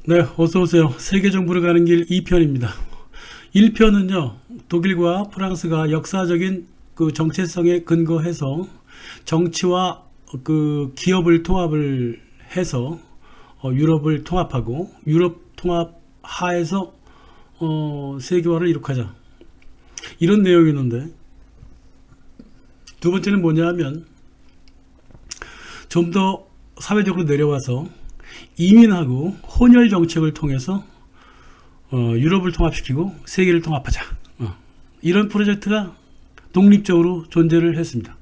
네, 어서오세요. 세계정부를 가는 길 2편입니다. 1편은요, 독일과 프랑스가 역사적인 그 정체성에 근거해서 정치와 그 기업을 통합을 해서 유럽을 통합하고 유럽 통합 하에서 세계화를 이룩하자. 이런 내용이었는데, 두 번째는 뭐냐 하면 좀 더 사회적으로 내려와서 이민하고 혼혈 정책을 통해서 유럽을 통합시키고 세계를 통합하자. 이런 프로젝트가 독립적으로 존재를 했습니다.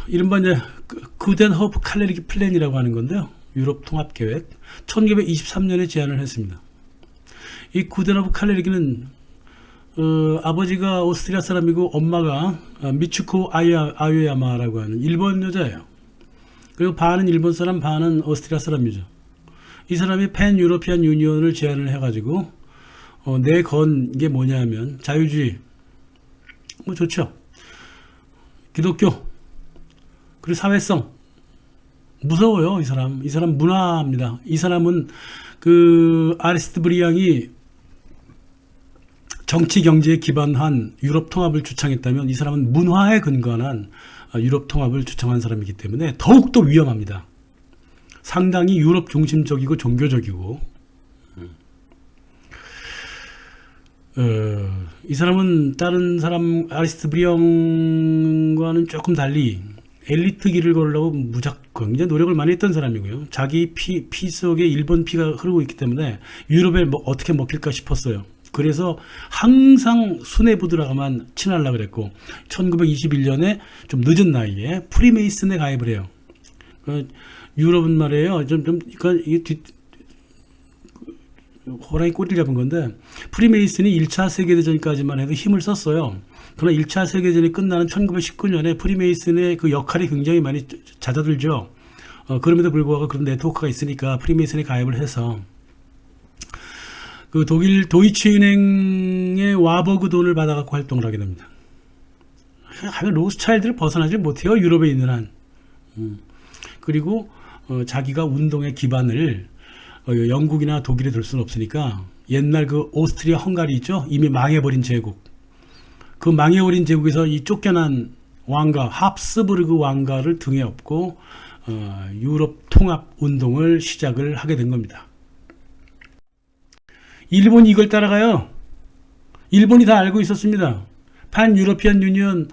이른바 이제 구덴호프 칼레르기 플랜이라고 하는 건데요. 유럽 통합 계획 1923년에 제안을 했습니다. 이 구덴호프 칼레르기는 아버지가 오스트리아 사람이고 엄마가 미츠코 아요야마라고 하는 일본 여자예요. 그리고 반은 일본 사람, 반은 오스트리아 사람이죠. 이 사람이 팬 유러피안 유니언을 제안을 해가지고 내건 게 뭐냐면 자유주의, 뭐 좋죠. 기독교, 그리고 사회성. 무서워요, 이 사람. 이 사람 문화입니다. 이 사람은 그 아리스트 브리앙이 정치 경제에 기반한 유럽 통합을 주창했다면 이 사람은 문화에 근거한 유럽 통합을 주창한 사람이기 때문에 더욱더 위험합니다. 상당히 유럽 중심적이고 종교적이고, 이 사람은 다른 사람 아리스트 브리앙과는 조금 달리 엘리트 길을 걸으려고 굉장히 노력을 많이 했던 사람이고요. 자기 피 속에 일본 피가 흐르고 있기 때문에 유럽에 어떻게 먹힐까 싶었어요. 그래서 항상 수뇌부들하고만 친하려고 그랬고 1921년에 좀 늦은 나이에 프리메이슨에 가입을 해요. 유럽은 말이에요. 이게 호랑이 꼬리를 잡은 건데, 프리메이슨이 1차 세계대전까지만 해도 힘을 썼어요. 그러나 1차 세계대전이 끝나는 1919년에 프리메이슨의 그 역할이 굉장히 많이 잦아들죠. 그럼에도 불구하고 그런 네트워크가 있으니까 프리메이슨에 가입을 해서 그 독일 도이치은행의 와버그 돈을 받아갖고 활동을 하게 됩니다. 로스차일드를 벗어나지 못해요, 유럽에 있는 한. 그리고 자기가 운동의 기반을 영국이나 독일에 둘 수는 없으니까 옛날 그 오스트리아 헝가리 있죠? 이미 망해버린 제국. 그 망해버린 제국에서 이 쫓겨난 왕가, 합스부르크 왕가를 등에 업고 유럽 통합 운동을 시작을 하게 된 겁니다. 일본이 이걸 따라가요. 일본이 다 알고 있었습니다. 판 유러피안 유니언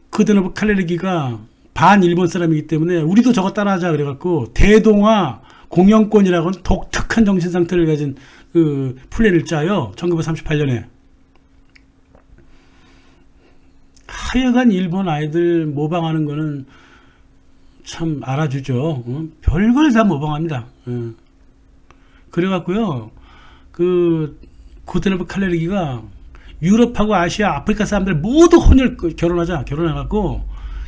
구덴호프 칼레르기가 반 일본 사람이기 때문에 우리도 저거 따라하자 그래갖고 대동아 공영권이라고 하는 독특한 정신 상태를 가진 그 플랜을 짜요. 1938년에. 하여간 일본 아이들 모방하는 거는 참 알아주죠. 별걸 다 모방합니다. 그래갖고요, 그 구덴호프 칼레르기가 유럽하고 아시아, 아프리카 사람들 모두 결혼해갖고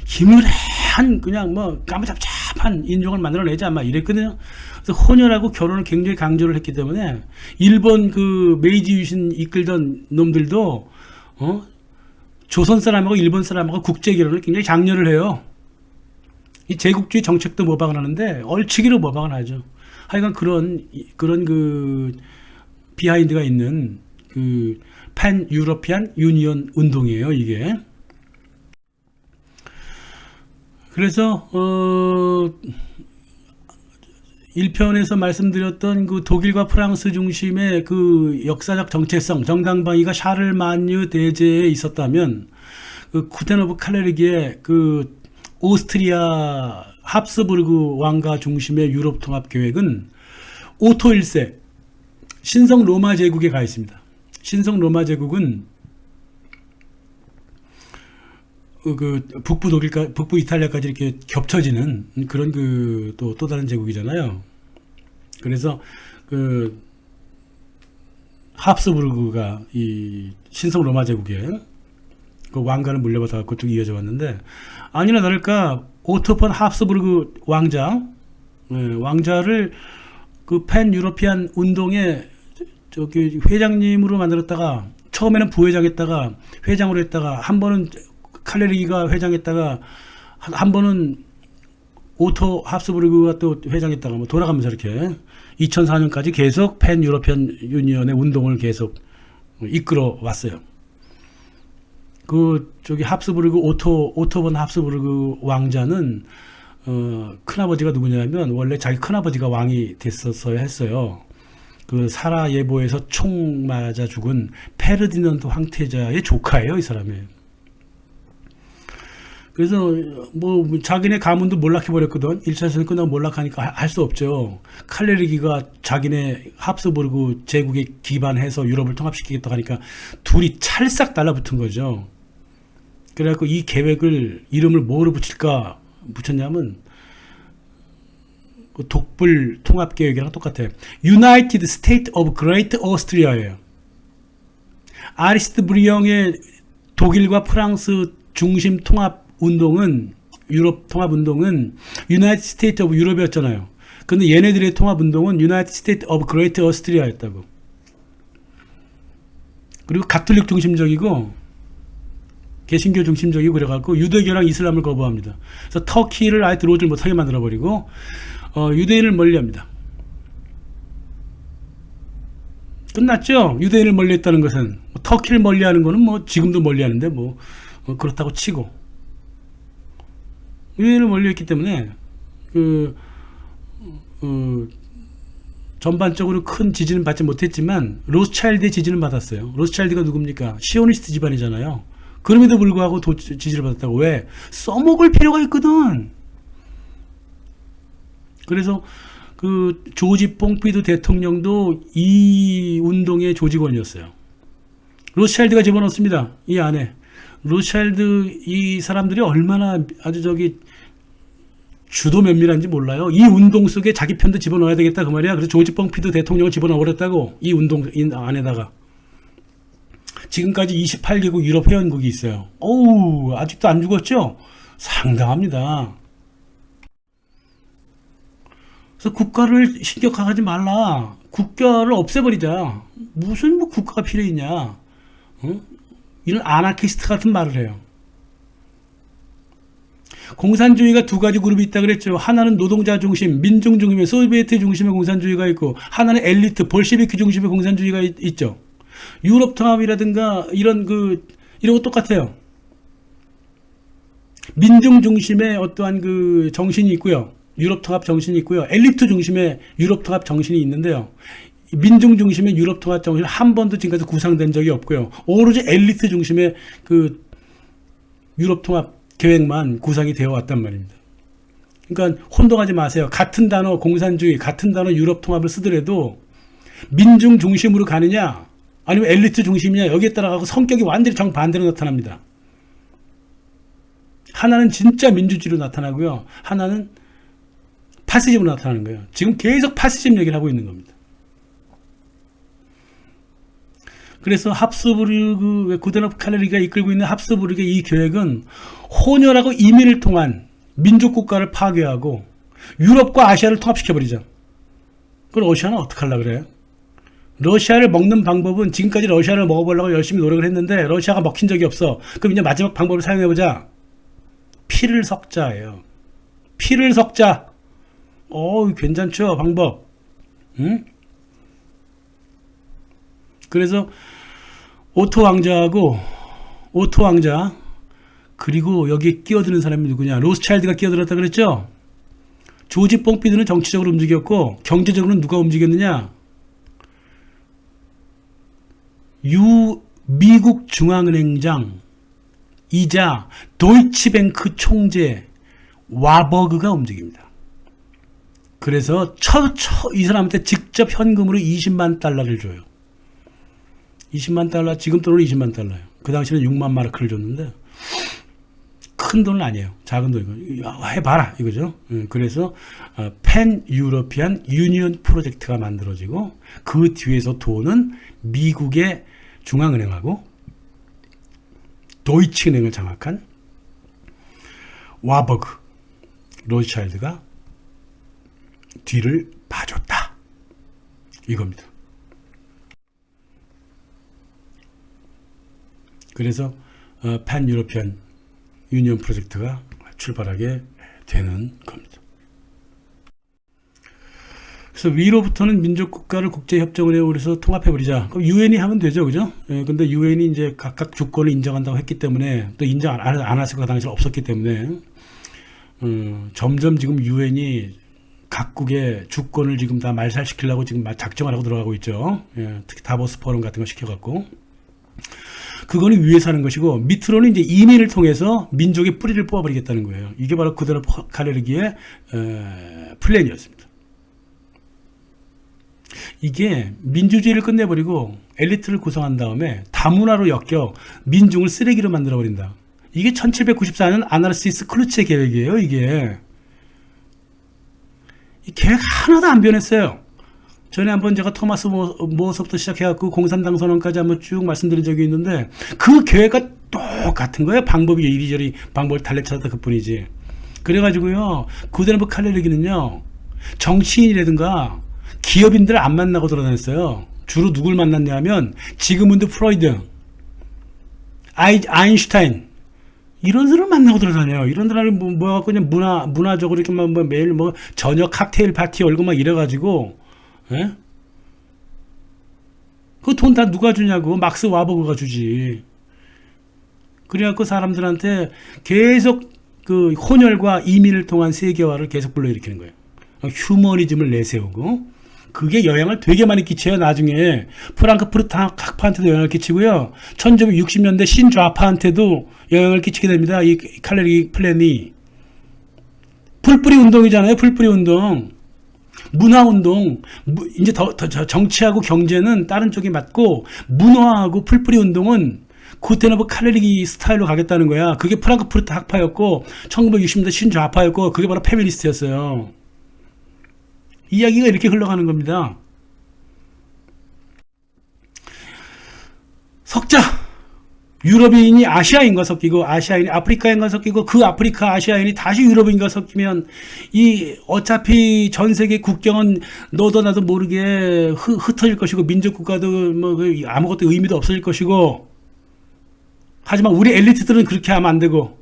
힘을 한 그냥 뭐 까무잡잡한 인종을 만들어내자 막 이랬거든요. 그래서 혼혈하고 결혼을 굉장히 강조를 했기 때문에 일본 그 메이지 유신 이끌던 놈들도 조선 사람하고 일본 사람하고 국제 결혼을 굉장히 장려를 해요. 이 제국주의 정책도 모방을 하는데 얼치기로 모방을 하죠. 하여간 그런 그 비하인드가 있는 그 팬 유러피안 유니언 운동이에요, 이게. 그래서 1편에서 말씀드렸던 그 독일과 프랑스 중심의 그 역사적 정체성, 정당방위가 샤를마뉴 대제에 있었다면 그 구덴호프 칼레르기의 그 오스트리아 합스부르크 왕가 중심의 유럽 통합 계획은 오토 1세 신성 로마 제국에 가 있습니다. 신성 로마 제국은 그 북부 이탈리아까지 이렇게 겹쳐지는 그런 그 또 다른 제국이잖아요. 그래서 그 합스부르크가 이 신성 로마 제국에 그 왕가를 물려받아 갖고 쭉 이어져 왔는데, 아니나 다를까 오토 폰 합스부르크 왕자를 그 팬 유러피안 운동의 저기 회장님으로 만들었다가 처음에는 부회장했다가 회장으로 했다가 한 번은 칼레르기가 회장했다가 한 번은 오토 합스부르크가 또 회장했다가 뭐 돌아가면서 이렇게 2004년까지 계속 팬 유러피안 유니언의 운동을 계속 이끌어 왔어요. 그 저기 합스부르크 오토 본 합스부르크 왕자는 큰아버지가 누구냐면 원래 자기 큰아버지가 왕이 됐었어야 했어요. 그 사라예보에서 총 맞아 죽은 페르디난드 황태자의 조카예요, 이 사람이. 그래서 뭐 자기네 가문도 몰락해 버렸거든. 1차 세상 끝나고 몰락하니까 할 수 없죠. 칼레르기가 자기네 합스부르크 제국에 기반해서 유럽을 통합시키겠다고 하니까 둘이 찰싹 달라붙은 거죠. 그래갖고 이 계획을 이름을 뭐로 붙였냐면 독불 통합 계획이랑 똑같아요. United State of Great Austria예요. 아리스트 브리영의 독일과 프랑스 중심 통합 운동은 유럽 통합 운동은 United State of Europe였잖아요. 근데 얘네들의 통합 운동은 United State of Great Austria였다고. 그리고 가톨릭 중심적이고 개신교 중심적이고 그래갖고 유대교랑 이슬람을 거부합니다. 그래서 터키를 아예 들어오질 못하게 만들어버리고 유대인을 멀리합니다. 끝났죠? 유대인을 멀리했다는 것은 터키를 멀리하는 거는 뭐 지금도 멀리하는데 뭐 그렇다고 치고 유대인을 멀리했기 때문에 전반적으로 큰 지지는 받지 못했지만 로스차일드의 지지는 받았어요. 로스차일드가 누굽니까? 시오니스트 집안이잖아요. 그럼에도 불구하고 지지를 받았다고. 왜? 써먹을 필요가 있거든. 그래서 그 조지 뽕피드 대통령도 이 운동의 조직원이었어요. 로스차일드가 집어넣습니다. 이 안에. 로스차일드 이 사람들이 얼마나 아주 저기 주도 면밀한지 몰라요. 이 운동 속에 자기 편도 집어넣어야 되겠다 그 말이야. 그래서 조지 뽕피드 대통령을 집어넣어버렸다고. 이 운동 안에다가. 지금까지 28개국 유럽 회원국이 있어요. 어우, 아직도 안 죽었죠? 상당합니다. 그래서 국가를 신격화하지 말라. 국가를 없애버리자. 무슨 뭐 국가가 필요했냐? 이런 아나키스트 같은 말을 해요. 공산주의가 두 가지 그룹이 있다 그랬죠. 하나는 노동자 중심, 민중 중심의 소비에트 중심의 공산주의가 있고, 하나는 엘리트, 볼셰비키 중심의 공산주의가 있죠. 유럽 통합이라든가 이런 거 똑같아요. 민중 중심의 어떠한 그 정신이 있고요. 유럽 통합 정신이 있고요. 엘리트 중심의 유럽 통합 정신이 있는데요. 민중 중심의 유럽 통합 정신은 한 번도 지금까지 구상된 적이 없고요. 오로지 엘리트 중심의 그 유럽 통합 계획만 구상이 되어 왔단 말입니다. 그러니까 혼동하지 마세요. 같은 단어 공산주의, 같은 단어 유럽 통합을 쓰더라도 민중 중심으로 가느냐 아니면 엘리트 중심이냐 여기에 따라가고 성격이 완전히 정반대로 나타납니다. 하나는 진짜 민주주의로 나타나고요. 하나는 파시즘으로 나타나는 거예요. 지금 계속 파시즘 얘기를 하고 있는 겁니다. 그래서 합스부르크, 구덴호프 칼레르기가 이끌고 있는 합스부르크의 이 계획은 혼혈하고 이민을 통한 민족국가를 파괴하고 유럽과 아시아를 통합시켜버리자. 그럼 러시아는 어떻게 하려고 그래요? 러시아를 먹는 방법은 지금까지 러시아를 먹어보려고 열심히 노력을 했는데 러시아가 먹힌 적이 없어. 그럼 이제 마지막 방법을 사용해보자. 피를 섞자예요. 피를 섞자. 괜찮죠 방법. 응? 그래서 오토 왕자 그리고 여기에 끼어드는 사람이 누구냐? 로스차일드가 끼어들었다 그랬죠? 조지 뽕피드는 정치적으로 움직였고 경제적으로는 누가 움직였느냐? 미국 중앙은행장 이자 도이치뱅크 총재 와버그가 움직입니다. 그래서 이 사람한테 직접 현금으로 20만 달러를 줘요. 20만 달러, 지금 돈으로 20만 달러예요. 그 당시에는 6만 마르크를 줬는데 큰 돈은 아니에요. 작은 돈이고 해봐라 이거죠. 그래서 팬 유러피안 유니언 프로젝트가 만들어지고 그 뒤에서 돈은 미국의 중앙은행하고 도이치은행을 장악한 와버그 로스차일드가 뒤를 봐줬다 이겁니다. 그래서 팬 유러피안 유니언 프로젝트가 출발하게 되는 겁니다. 그래서 위로부터는 민족 국가를 국제협정원에 우려서 통합해버리자. 그럼 유엔이 하면 되죠, 그죠? 예, 근데 유엔이 이제 각각 주권을 인정한다고 했기 때문에 또 인정 안 했을 거 당시에 없었기 때문에 점점 지금 유엔이 각국의 주권을 지금 다 말살시키려고 지금 작정을 하고 들어가고 있죠. 예, 특히 다보스 포럼 같은 거 시켜갖고. 그거는 위에서 하는 것이고, 밑으로는 이제 이민을 통해서 민족의 뿌리를 뽑아버리겠다는 거예요. 이게 바로 구데노프 칼레르기의 플랜이었습니다. 이게 민주주의를 끝내버리고 엘리트를 구성한 다음에 다문화로 엮여 민중을 쓰레기로 만들어버린다. 이게 1794년 아나르시스 클루츠의 계획이에요. 이게 이 계획 하나도 안 변했어요. 전에 한번 제가 토마스 모어서부터 시작해갖고 공산당 선언까지 한번 쭉 말씀드린 적이 있는데 그 계획과 똑같은 거예요. 방법이 이리저리 방법을 달래찾았다 그뿐이지. 그래가지고요, 구데노프 칼레르기는요, 정치인이라든가 기업인들 안 만나고 돌아다녔어요. 주로 누굴 만났냐면 지그문드 프로이드, 아인슈타인, 이런 사람을 만나고 돌아다녀요. 이런 사람을 뭐 갖고 그냥 문화적으로 이렇게 뭐 매일 뭐 저녁 칵테일 파티 열고 막 이래가지고, 예? 그 돈 다 누가 주냐고. 막스 와버그가 주지. 그래갖고 사람들한테 계속 그 혼혈과 이민을 통한 세계화를 계속 불러일으키는 거예요. 휴머니즘을 내세우고, 그게 영향을 되게 많이 끼쳐요. 나중에 프랑크푸르트 학파한테도 영향을 끼치고요, 1960년대 신좌파한테도 영향을 끼치게 됩니다. 이 칼레르기 플랜이 풀뿌리 운동이잖아요. 풀뿌리 운동, 문화운동. 이제 더 정치하고 경제는 다른 쪽이 맞고, 문화하고 풀뿌리 운동은 구테노프 칼레르기 스타일로 가겠다는 거야. 그게 프랑크푸르트 학파였고 1960년대 신좌파였고, 그게 바로 페미니스트였어요. 이야기가 이렇게 흘러가는 겁니다. 섞자. 유럽인이 아시아인과 섞이고, 아시아인이 아프리카인과 섞이고, 그 아프리카 아시아인이 다시 유럽인과 섞이면, 이 어차피 전 세계 국경은 너도 나도 모르게 흩어질 것이고, 민족 국가도 뭐 아무것도 의미도 없어질 것이고, 하지만 우리 엘리트들은 그렇게 하면 안 되고.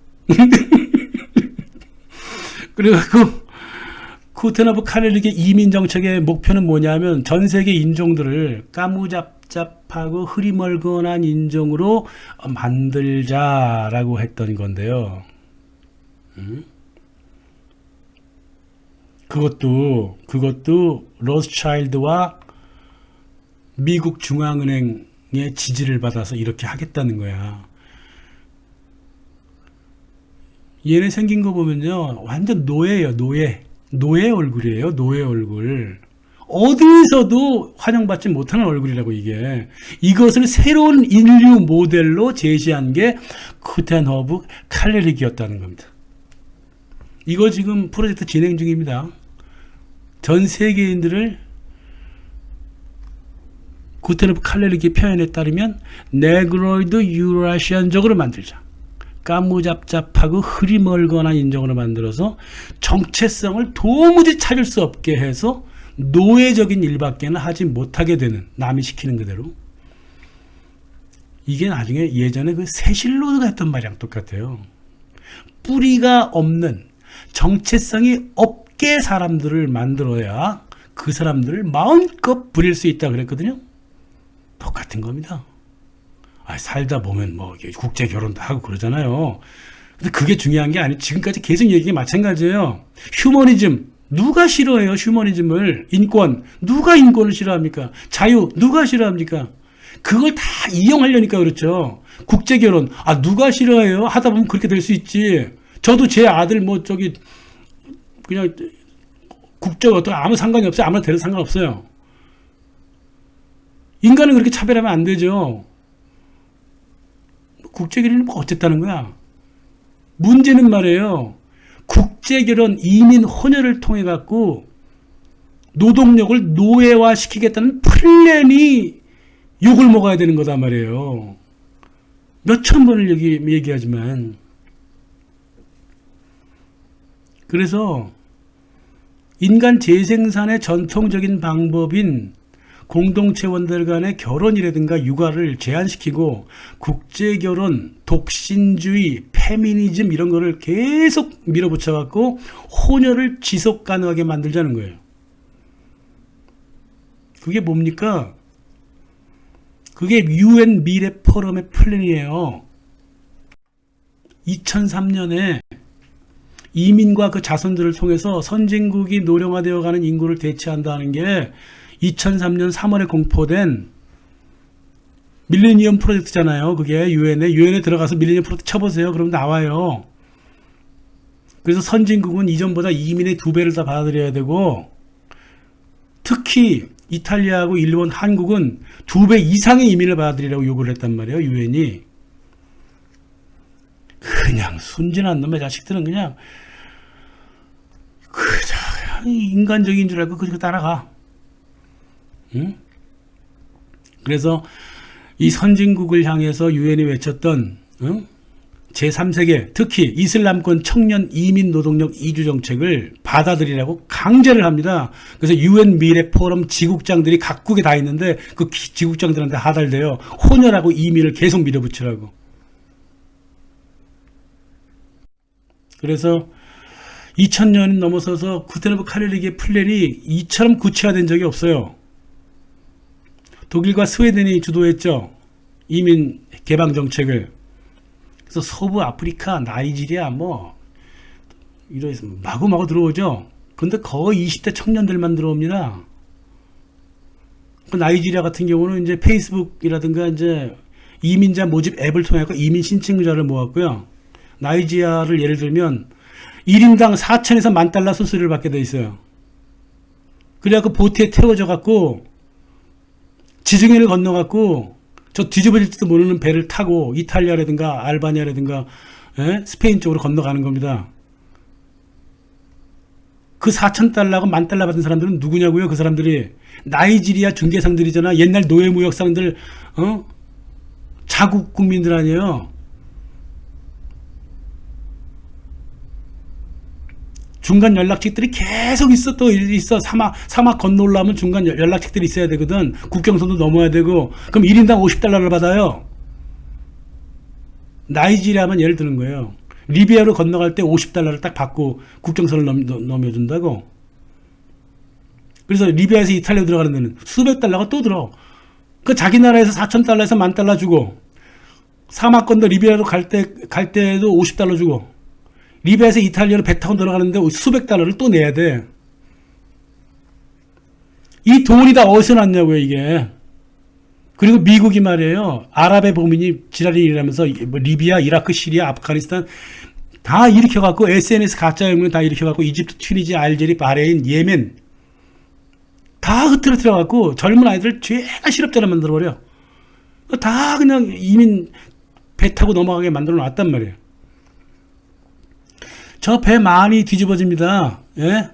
그래갖고 구테노프 칼레르기의 이민 정책의 목표는 뭐냐면, 전 세계 인종들을 까무잡잡하고 흐리멀건한 인종으로 만들자라고 했던 건데요. 그것도 로스차일드와 미국 중앙은행의 지지를 받아서 이렇게 하겠다는 거야. 얘네 생긴 거 보면요, 완전 노예예요. 노예 얼굴이에요. 노예 얼굴. 어디서도 환영받지 못하는 얼굴이라고. 이것을 새로운 인류 모델로 제시한 게 구텐허브 칼레르기였다는 겁니다. 이거 지금 프로젝트 진행 중입니다. 전 세계인들을 구텐허브 칼레르기 표현에 따르면 네그로이드 유라시안적으로 만들자. 까무잡잡하고 흐리멀건한 인종으로 만들어서 정체성을 도무지 찾을 수 없게 해서 노예적인 일밖에는 하지 못하게 되는, 남이 시키는 그대로. 이게 나중에 예전에 그 세실로가 했던 말이랑 똑같아요. 뿌리가 없는, 정체성이 없게 사람들을 만들어야 그 사람들을 마음껏 부릴 수 있다 그랬거든요. 똑같은 겁니다. 살다 보면 뭐 국제 결혼도 하고 그러잖아요. 근데 그게 중요한 게 아니고, 지금까지 계속 얘기가 마찬가지예요. 휴머니즘, 누가 싫어해요? 휴머니즘을. 인권, 누가 인권을 싫어합니까? 자유, 누가 싫어합니까? 그걸 다 이용하려니까 그렇죠. 국제 결혼, 누가 싫어해요? 하다 보면 그렇게 될 수 있지. 저도 제 아들 그냥 국적 어떤 아무 상관이 없어요. 아무나 데려도 상관없어요. 인간은 그렇게 차별하면 안 되죠. 국제결혼이 뭐 어쨌다는 거야. 문제는 말이에요, 국제결혼, 이민, 혼혈을 통해 갖고 노동력을 노예화 시키겠다는 플랜이 욕을 먹어야 되는 거단 말이에요. 몇천 번을 얘기하지만. 그래서 인간 재생산의 전통적인 방법인 공동체원들 간의 결혼이라든가 육아를 제한시키고, 국제결혼, 독신주의, 페미니즘 이런 거를 계속 밀어붙여 갖고 혼혈을 지속 가능하게 만들자는 거예요. 그게 뭡니까? 그게 UN 미래 포럼의 플랜이에요. 2003년에 이민과 그 자손들을 통해서 선진국이 노령화되어가는 인구를 대체한다는 게 2003년 3월에 공포된 밀레니엄 프로젝트잖아요. 그게 유엔에 들어가서 밀레니엄 프로젝트 쳐보세요. 그럼 나와요. 그래서 선진국은 이전보다 이민의 2배를 다 받아들여야 되고, 특히 이탈리아하고 일본, 한국은 2배 이상의 이민을 받아들이라고 요구를 했단 말이에요. 유엔이. 그냥 순진한 놈의 자식들은 그냥 인간적인 줄 알고 그렇게 따라가. 응? 그래서 이 선진국을 향해서 유엔이 외쳤던 제3세계, 특히 이슬람권 청년 이민 노동력 이주 정책을 받아들이라고 강제를 합니다. 그래서 유엔 미래 포럼 지국장들이 각국에 다 있는데 그 지국장들한테 하달돼요. 혼혈하고 이민을 계속 밀어붙이라고. 그래서 2000년이 넘어서서 구텐허브 칼레르기의 플랜이 이처럼 구체화된 적이 없어요. 독일과 스웨덴이 주도했죠. 이민 개방 정책을. 그래서 서부 아프리카, 나이지리아 이래서 마구마구 들어오죠. 근데 거의 20대 청년들만 들어옵니다. 그 나이지리아 같은 경우는 이제 페이스북이라든가 이제 이민자 모집 앱을 통해 이민 신청자를 모았고요. 나이지리아를 예를 들면 1인당 4천에서 10,000달러 수수료를 받게 돼 있어요. 그래갖고 보트에 태워져 갖고 지중해를 건너 갖고 저 뒤집어질지도 모르는 배를 타고 이탈리아라든가 알바니아라든가 스페인 쪽으로 건너가는 겁니다. 그 4,000달러하고 10,000달러 받은 사람들은 누구냐고요? 그 사람들이 나이지리아 중개상들이잖아. 옛날 노예무역상들, 자국 국민들 아니에요. 중간 연락책들이 계속 있어. 또 있어. 사막 건너 올라오면 중간 연락책들이 있어야 되거든. 국경선도 넘어야 되고. 그럼 1인당 50달러를 받아요. 나이지리아만 예를 드는 거예요. 리비아로 건너갈 때 50달러를 딱 받고 국경선을 넘겨준다고. 그래서 리비아에서 이탈리아 들어가는 데는 수백 달러가 또 들어. 그 자기 나라에서 4,000달러에서 10,000달러 주고, 사막 건너 리비아로 갈 때도 50달러 주고, 리비아에서 이탈리아로 배 타고 들어가는데 수백 달러를 또 내야 돼. 이 돈이 다 어디서 났냐고요, 이게. 그리고 미국이 말이에요. 아랍의 범인이 지랄이 일하면서 리비아, 이라크, 시리아, 아프가니스탄 다 일으켜갖고 SNS 가짜영문 다 일으켜갖고 이집트, 튀니지, 알제리, 바레인, 예멘 다 흐트러뜨려갖고 젊은 아이들을 죄가 실업자로 만들어버려. 다 그냥 이민 배 타고 넘어가게 만들어 놨단 말이에요. 저 배 많이 뒤집어집니다. 예?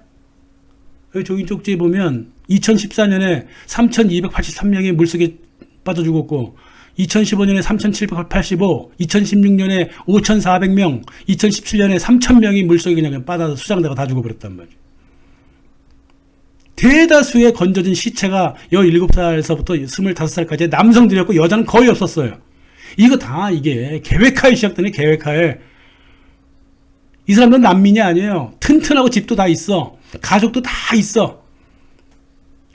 여기 종이 쪽지에 보면 2014년에 3,283명이 물속에 빠져 죽었고, 2015년에 3,785, 2016년에 5,400명, 2017년에 3,000명이 물속에 그냥 빠져서 수장되고 다 죽어버렸단 말이에요. 대다수의 건져진 시체가 17살에서부터 25살까지 남성들이었고 여자는 거의 없었어요. 이거 다 이게 계획하에 시작되네. 계획하에. 이 사람들은 난민이 아니에요. 튼튼하고 집도 다 있어. 가족도 다 있어.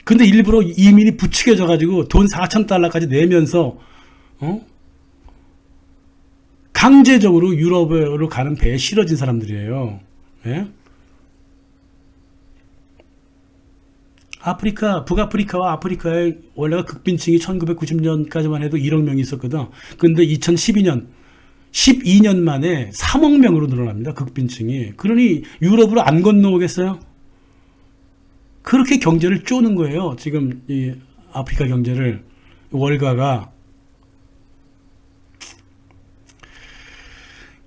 근데 일부러 이민이 부추겨져가지고 돈 4,000달러까지 내면서 강제적으로 유럽으로 가는 배에 실어진 사람들이에요. 예? 아프리카, 북아프리카와 아프리카의 원래가 극빈층이 1990년까지만 해도 1억 명이 있었거든. 근데 2012년 12년 만에 3억 명으로 늘어납니다. 극빈층이. 그러니 유럽으로 안 건너오겠어요? 그렇게 경제를 쪼는 거예요. 지금 이 아프리카 경제를. 월가가.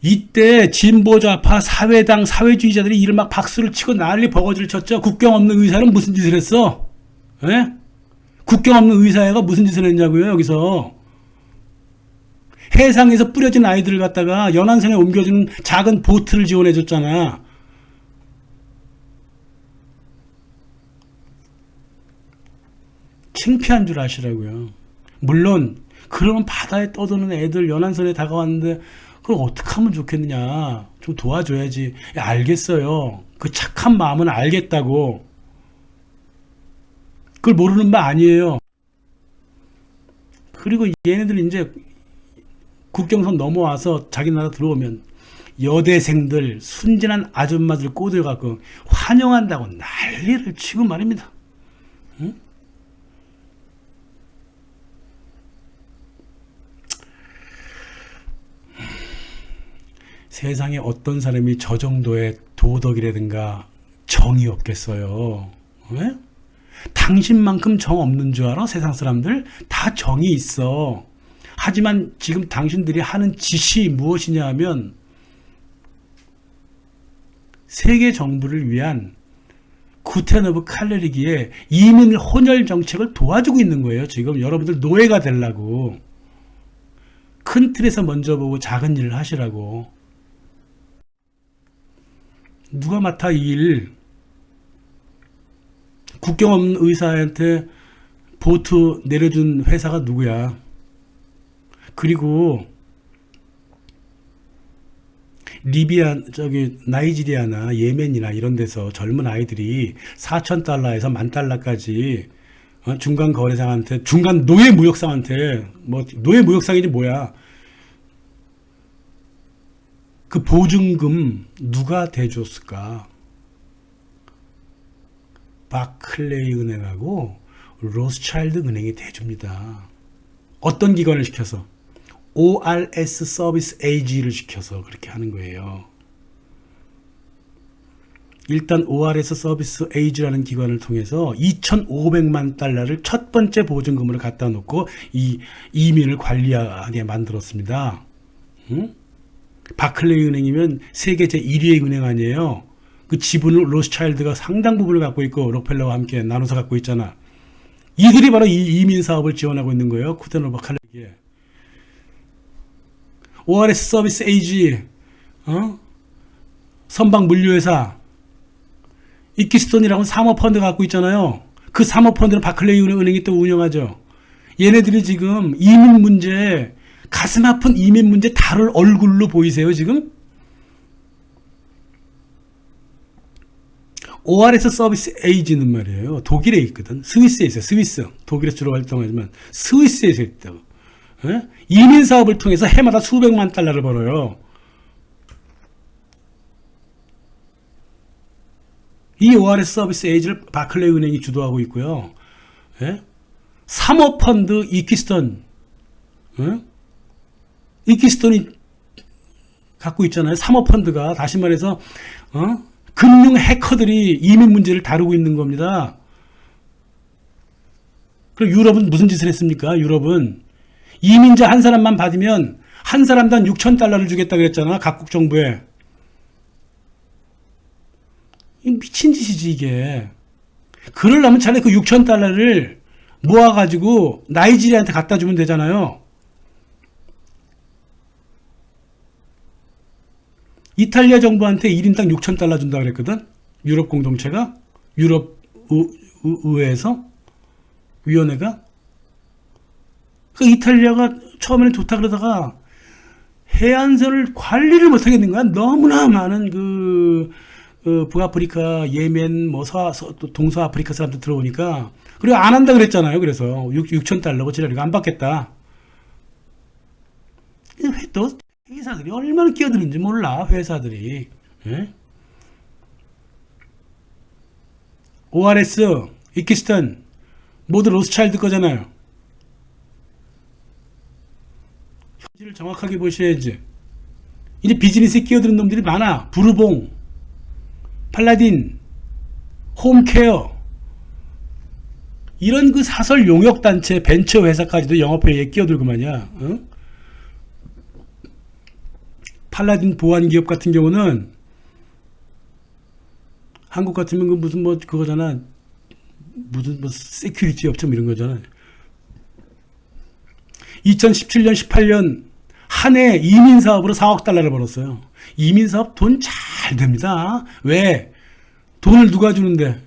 이때 진보좌파 사회당 사회주의자들이 이를 막 박수를 치고 난리 버거지를 쳤죠. 국경 없는 의사는 무슨 짓을 했어? 에? 국경 없는 의사가 무슨 짓을 했냐고요. 여기서. 해상에서 뿌려진 아이들을 갖다가 연안선에 옮겨주는 작은 보트를 지원해 줬잖아. 창피한 줄 아시라고요. 물론 그런 바다에 떠도는 애들 연안선에 다가왔는데 그걸 어떻게 하면 좋겠느냐. 좀 도와줘야지. 야, 알겠어요. 그 착한 마음은 알겠다고. 그걸 모르는 바 아니에요. 그리고 얘네들 이제 국경선 넘어와서 자기 나라 들어오면 여대생들, 순진한 아줌마들 꼬들갖고 환영한다고 난리를 치고 말입니다. 응? 세상에 어떤 사람이 저 정도의 도덕이라든가 정이 없겠어요. 왜? 당신만큼 정 없는 줄 알아? 세상 사람들 다 정이 있어. 하지만 지금 당신들이 하는 짓이 무엇이냐 하면 세계 정부를 위한 구텐허브 칼레르기의 이민 혼혈 정책을 도와주고 있는 거예요. 지금 여러분들 노예가 되려고. 큰 틀에서 먼저 보고 작은 일을 하시라고. 누가 맡아 이 일? 국경 없는 의사한테 보트 내려준 회사가 누구야? 그리고 리비아, 나이지리아나 예멘이나 이런 데서 젊은 아이들이 4,000달러에서 10,000달러까지 중간 거래상한테, 중간 노예 무역상한테, 뭐 노예 무역상이지 뭐야? 그 보증금 누가 대줬을까? 바클레이 은행하고 로스차일드 은행이 대줍니다. 어떤 기관을 시켜서? ORS 서비스 AG를 시켜서 그렇게 하는 거예요. 일단 ORS 서비스 AG라는 기관을 통해서 2,500만 달러를 첫 번째 보증금으로 갖다 놓고 이 이민을 관리하게 만들었습니다. 응? 바클레이 은행이면 세계 제1위의 은행 아니에요. 그 지분을 로스차일드가 상당 부분을 갖고 있고 록펠러와 함께 나눠서 갖고 있잖아. 이들이 바로 이 이민 사업을 지원하고 있는 거예요. 쿠텐허브 칼레르기에. ORS 서비스 AG, 선박 물류회사, 이키스톤이라고 사모펀드 갖고 있잖아요. 그 사모펀드는 바클레이 은행이 또 운영하죠. 얘네들이 지금 이민 문제, 가슴 아픈 이민 문제 다룰 얼굴로 보이세요, 지금? ORS 서비스 AG는 말이에요. 독일에 있거든. 스위스에 있어요. 스위스. 독일에서 주로 활동하지만 스위스에서 있다고. 예? 이민 사업을 통해서 해마다 수백만 달러를 벌어요. 이 ORS 서비스 AG를 바클레이 은행이 주도하고 있고요. 예? 사모펀드 이키스톤. 예? 이키스톤이 갖고 있잖아요. 사모펀드가. 다시 말해서 금융 해커들이 이민 문제를 다루고 있는 겁니다. 그럼 유럽은 무슨 짓을 했습니까? 유럽은 이민자 한 사람만 받으면 한 사람당 6,000달러를 주겠다 그랬잖아. 각국 정부에. 미친 짓이지 이게. 그러려면 차라리 그 6,000달러를 모아가지고 나이지리아한테 갖다 주면 되잖아요. 이탈리아 정부한테 1인당 6,000달러 준다 그랬거든. 유럽 공동체가, 유럽 의회에서, 위원회가. 그 이탈리아가 처음에는 좋다 그러다가 해안선을 관리를 못 하겠는 거야. 너무나 많은 북아프리카, 예멘, 뭐 동서아프리카 사람들 들어오니까. 그리고 안 한다 그랬잖아요. 그래서 6,000달러고 지랄이가 안 받겠다. 또 회사들이 얼마나 끼어드는지 몰라. 회사들이. 예? ORS, 이키스턴 모두 로스차일드 거잖아요. 현실을 정확하게 보셔야지. 이제 비즈니스에 끼어드는 놈들이 많아. 부르봉, 팔라딘, 홈케어, 이런 그 사설 용역단체 벤처 회사까지도 영업회의에 끼어들고 말이야. 응? 팔라딘 보안기업 같은 경우는 한국 같으면 그 무슨 뭐 그거잖아. 무슨 뭐 세큐리티 업체 이런 거잖아. 2017년 18년 한 해 이민 사업으로 4억 달러를 벌었어요. 이민 사업 돈 잘 됩니다. 왜? 돈을 누가 주는데?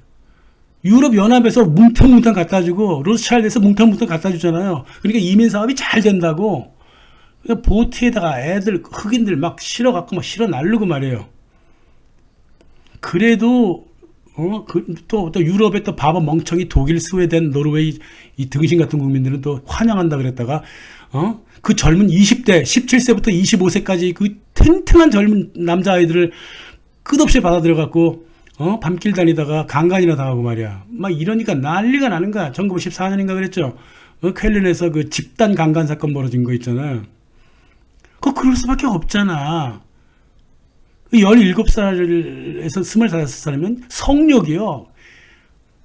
유럽 연합에서 뭉텅뭉텅 갖다 주고 로스차일드에서 뭉텅뭉텅 갖다 주잖아요. 그러니까 이민 사업이 잘 된다고. 보트에다가 애들 흑인들 막 실어 갖고 막 실어 날르고 말이에요. 그래도 또 유럽의 또 바보 멍청이 독일, 스웨덴, 노르웨이 이 등신 같은 국민들은 또 환영한다 그랬다가 그 젊은 20대, 17세부터 25세까지 그 탱탱한 젊은 남자아이들을 끝없이 받아들여 갖고 밤길 다니다가 강간이나 당하고 말이야. 막 이러니까 난리가 나는 거야. 1914년인가 그랬죠. 쾰른에서 그 집단 강간 사건 벌어진 거 있잖아. 그럴 수밖에 없잖아. 17살에서 25살이면 성욕이요.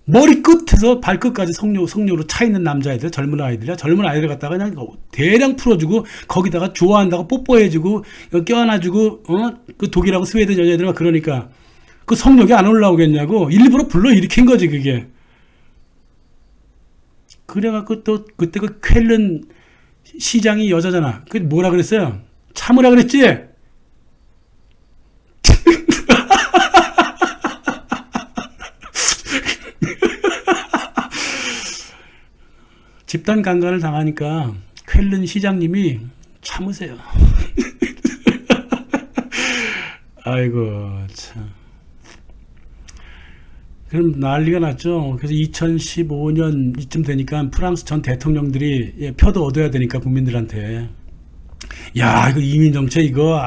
머리 끝에서 발끝까지 성욕으로 차 있는 남자애들, 젊은 아이들이야. 젊은 아이들 갖다가 그냥 대량 풀어주고, 거기다가 좋아한다고 뽀뽀해주고, 껴안아주고, 그 독일하고 스웨덴 여자애들 막 그러니까, 그 성욕이 안 올라오겠냐고, 일부러 불러일으킨 거지, 그게. 그래갖고 또, 그때 그 쾰른 시장이 여자잖아. 그 뭐라 그랬어요? 참으라 그랬지? 집단 강간을 당하니까 쾰른 시장님이 참으세요. 아이고 참. 그럼 난리가 났죠. 그래서 2015년 이쯤 되니까 프랑스 전 대통령들이 표도 얻어야 되니까 국민들한테 야 이거 이민 정책 이거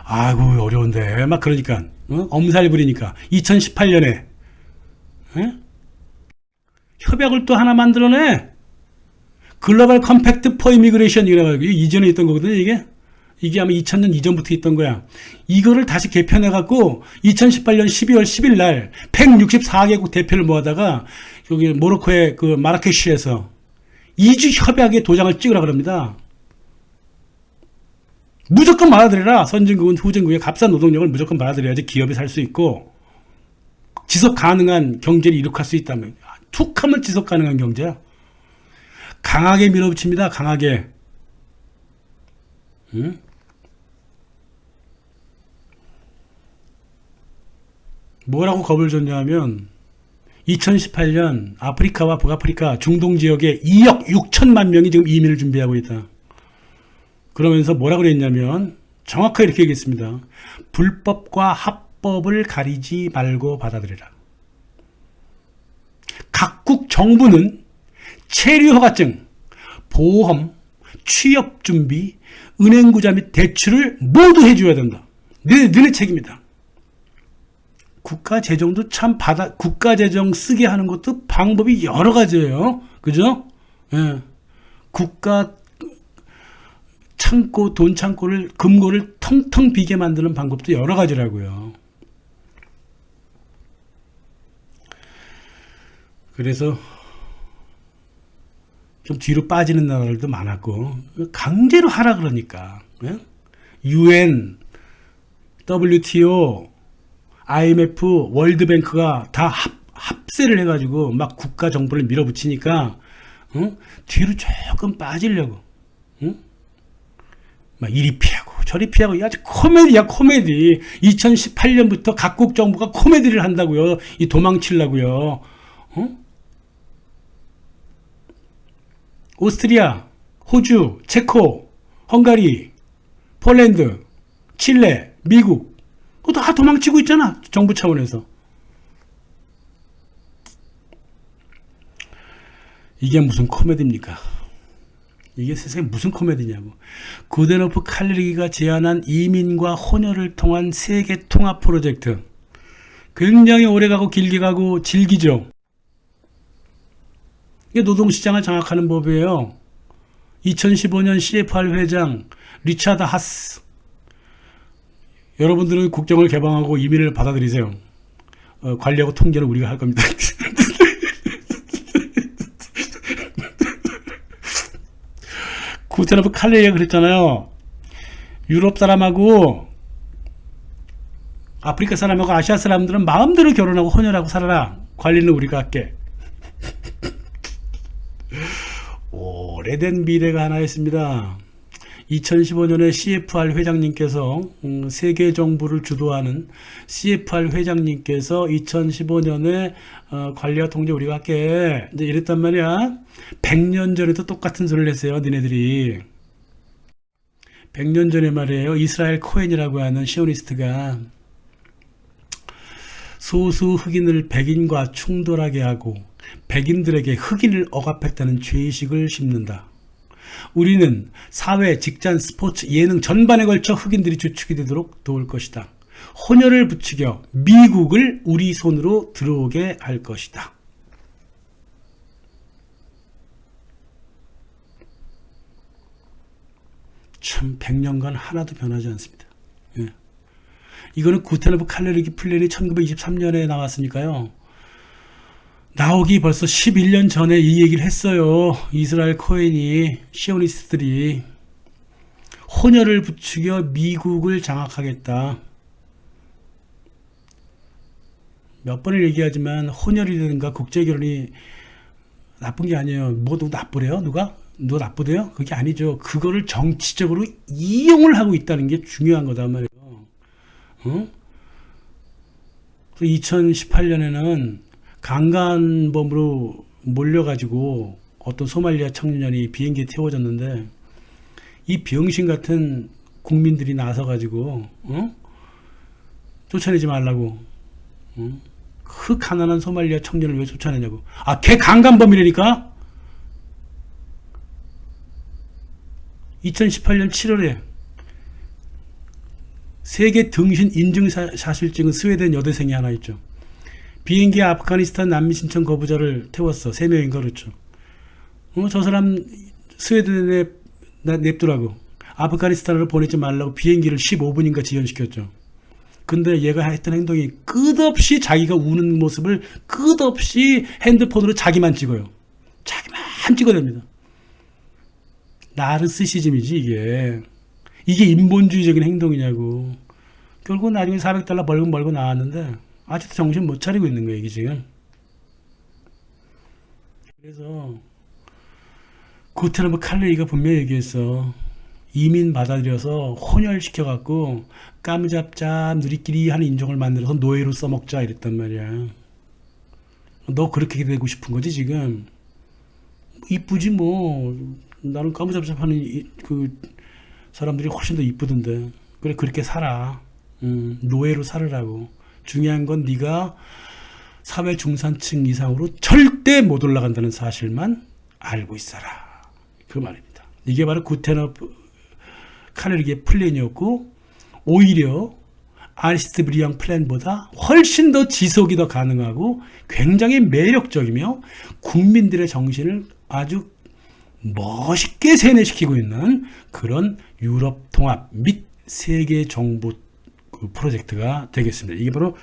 아이고 어려운데 막 그러니까 엄살 부리니까 2018년에 협약을 또 하나 만들어내. 글로벌 컴팩트 포 이미그레이션 이래가지고 이전에 있던 거거든요. 이게 아마 2000년 이전부터 있던 거야. 이거를 다시 개편해갖고 2018년 12월 10일 날 164개국 대표를 모아다가 여기 모로코의 그 마라케시에서 2주 협약의 도장을 찍으라 그럽니다. 무조건 받아들여라. 선진국은 후진국의 값싼 노동력을 무조건 받아들여야지 기업이 살 수 있고 지속 가능한 경제를 이룩할 수 있다면 툭하면 지속 가능한 경제야. 강하게 밀어붙입니다. 강하게. 응? 뭐라고 겁을 줬냐면 2018년 아프리카와 북아프리카 중동 지역에 2억 6천만 명이 지금 이민을 준비하고 있다. 그러면서 뭐라 그랬냐면 정확하게 이렇게 얘기했습니다. 불법과 합법을 가리지 말고 받아들여라. 각국 정부는 체류 허가증, 보험, 취업 준비, 은행구자 및 대출을 모두 해줘야 된다. 너네 책임이다. 국가 재정도 참 국가 재정 쓰게 하는 것도 방법이 여러 가지예요. 그죠? 예. 국가 창고, 돈 창고를, 금고를 텅텅 비게 만드는 방법도 여러 가지라고요. 그래서 좀 뒤로 빠지는 나라들도 많았고 강제로 하라 그러니까 UN, WTO, IMF, 월드뱅크가 다 합세를 해가지고 막 국가 정부를 밀어붙이니까 뒤로 조금 빠지려고 막 이리 피하고 저리 피하고 아주 코미디야 코미디. 2018년부터 각국 정부가 코미디를 한다고요. 이 도망치려고요. 오스트리아, 호주, 체코, 헝가리, 폴란드, 칠레, 미국 다 도망치고 있잖아. 정부 차원에서. 이게 무슨 코미디입니까? 이게 세상에 무슨 코미디냐고. 구덴호프 칼리기가 제안한 이민과 혼혈을 통한 세계 통합 프로젝트. 굉장히 오래가고 길게 가고 질기죠. 이게 노동시장을 장악하는 법이에요. 2015년 CFR 회장 리차드 하스. 여러분들은 국정을 개방하고 이민을 받아들이세요. 관리하고 통제는 우리가 할 겁니다. 구테너프 칼레리가 그랬잖아요. 유럽 사람하고 아프리카 사람하고 아시아 사람들은 마음대로 결혼하고 혼혈하고 살아라. 관리는 우리가 할게. 오래된 미래가 하나 있습니다. 2015년에 CFR 회장님께서 세계 정부를 주도하는 CFR 회장님께서 2015년에 관리와 통제 우리가 할게 이제 이랬단 말이야. 100년 전에도 똑같은 소리를 했어요. 니네들이 100년 전에 말이에요. 이스라엘 코헨이라고 하는 시오니스트가 소수 흑인을 백인과 충돌하게 하고 백인들에게 흑인을 억압했다는 죄의식을 심는다. 우리는 사회, 직장, 스포츠, 예능 전반에 걸쳐 흑인들이 주축이 되도록 도울 것이다. 혼혈을 부추겨 미국을 우리 손으로 들어오게 할 것이다. 참 100년간 하나도 변하지 않습니다. 예. 이거는 구텐허프 칼레르기 플랜이 1923년에 나왔으니까요. 나오기 벌써 11년 전에 이 얘기를 했어요. 이스라엘 코헨이, 시오니스트들이 혼혈을 부추겨 미국을 장악하겠다. 몇 번을 얘기하지만 혼혈이라든가 국제결혼이 나쁜 게 아니에요. 뭐 누구 나쁘래요? 누가 나쁘대요? 그게 아니죠. 그거를 정치적으로 이용을 하고 있다는 게 중요한 거단 말이에요. 어? 2018년에는 강간범으로 몰려가지고 어떤 소말리아 청년이 비행기에 태워졌는데 이 병신 같은 국민들이 나서가지고 쫓아내지 말라고 그 가난한 소말리아 청년을 왜 쫓아내냐고. 아, 걔 강간범이라니까. 2018년 7월에 세계 등신 인증샷을 찍은 스웨덴 여대생이 하나 있죠. 비행기에 아프가니스탄 난민 신청 거부자를 태웠어. 3명인가 그렇죠. 저 사람 스웨덴에 냅두라고. 아프가니스탄으로 보내지 말라고 비행기를 15분인가 지연시켰죠. 근데 얘가 했던 행동이 끝없이 자기가 우는 모습을 끝없이 핸드폰으로 자기만 찍어요. 자기만 찍어냅니다. 나르시시즘이지 이게. 이게 인본주의적인 행동이냐고. 결국 나중에 $400 벌금 벌고 나왔는데 아직도 정신 못 차리고 있는 거예요 이게 지금. 그래서 구텐허프 칼레리가 분명히 얘기했어. 이민 받아들여서 혼혈시켜갖고 까무잡잡 누리끼리 하는 인종을 만들어서 노예로 써먹자 이랬단 말이야. 너 그렇게 되고 싶은 거지 지금. 이쁘지 뭐. 나는 까무잡잡하는 그 사람들이 훨씬 더 이쁘던데. 그래 그렇게 살아. 노예로 살으라고. 중요한 건 네가 사회 중산층 이상으로 절대 못 올라간다는 사실만 알고 있어라. 그 말입니다. 이게 바로 구텐허프 칼레르기의 플랜이었고 오히려 아리스트 브리앙 플랜보다 훨씬 더 지속이 더 가능하고 굉장히 매력적이며 국민들의 정신을 아주 멋있게 세뇌시키고 있는 그런 유럽 통합 및 세계 정부 프로젝트가 되겠습니다. 이게 바로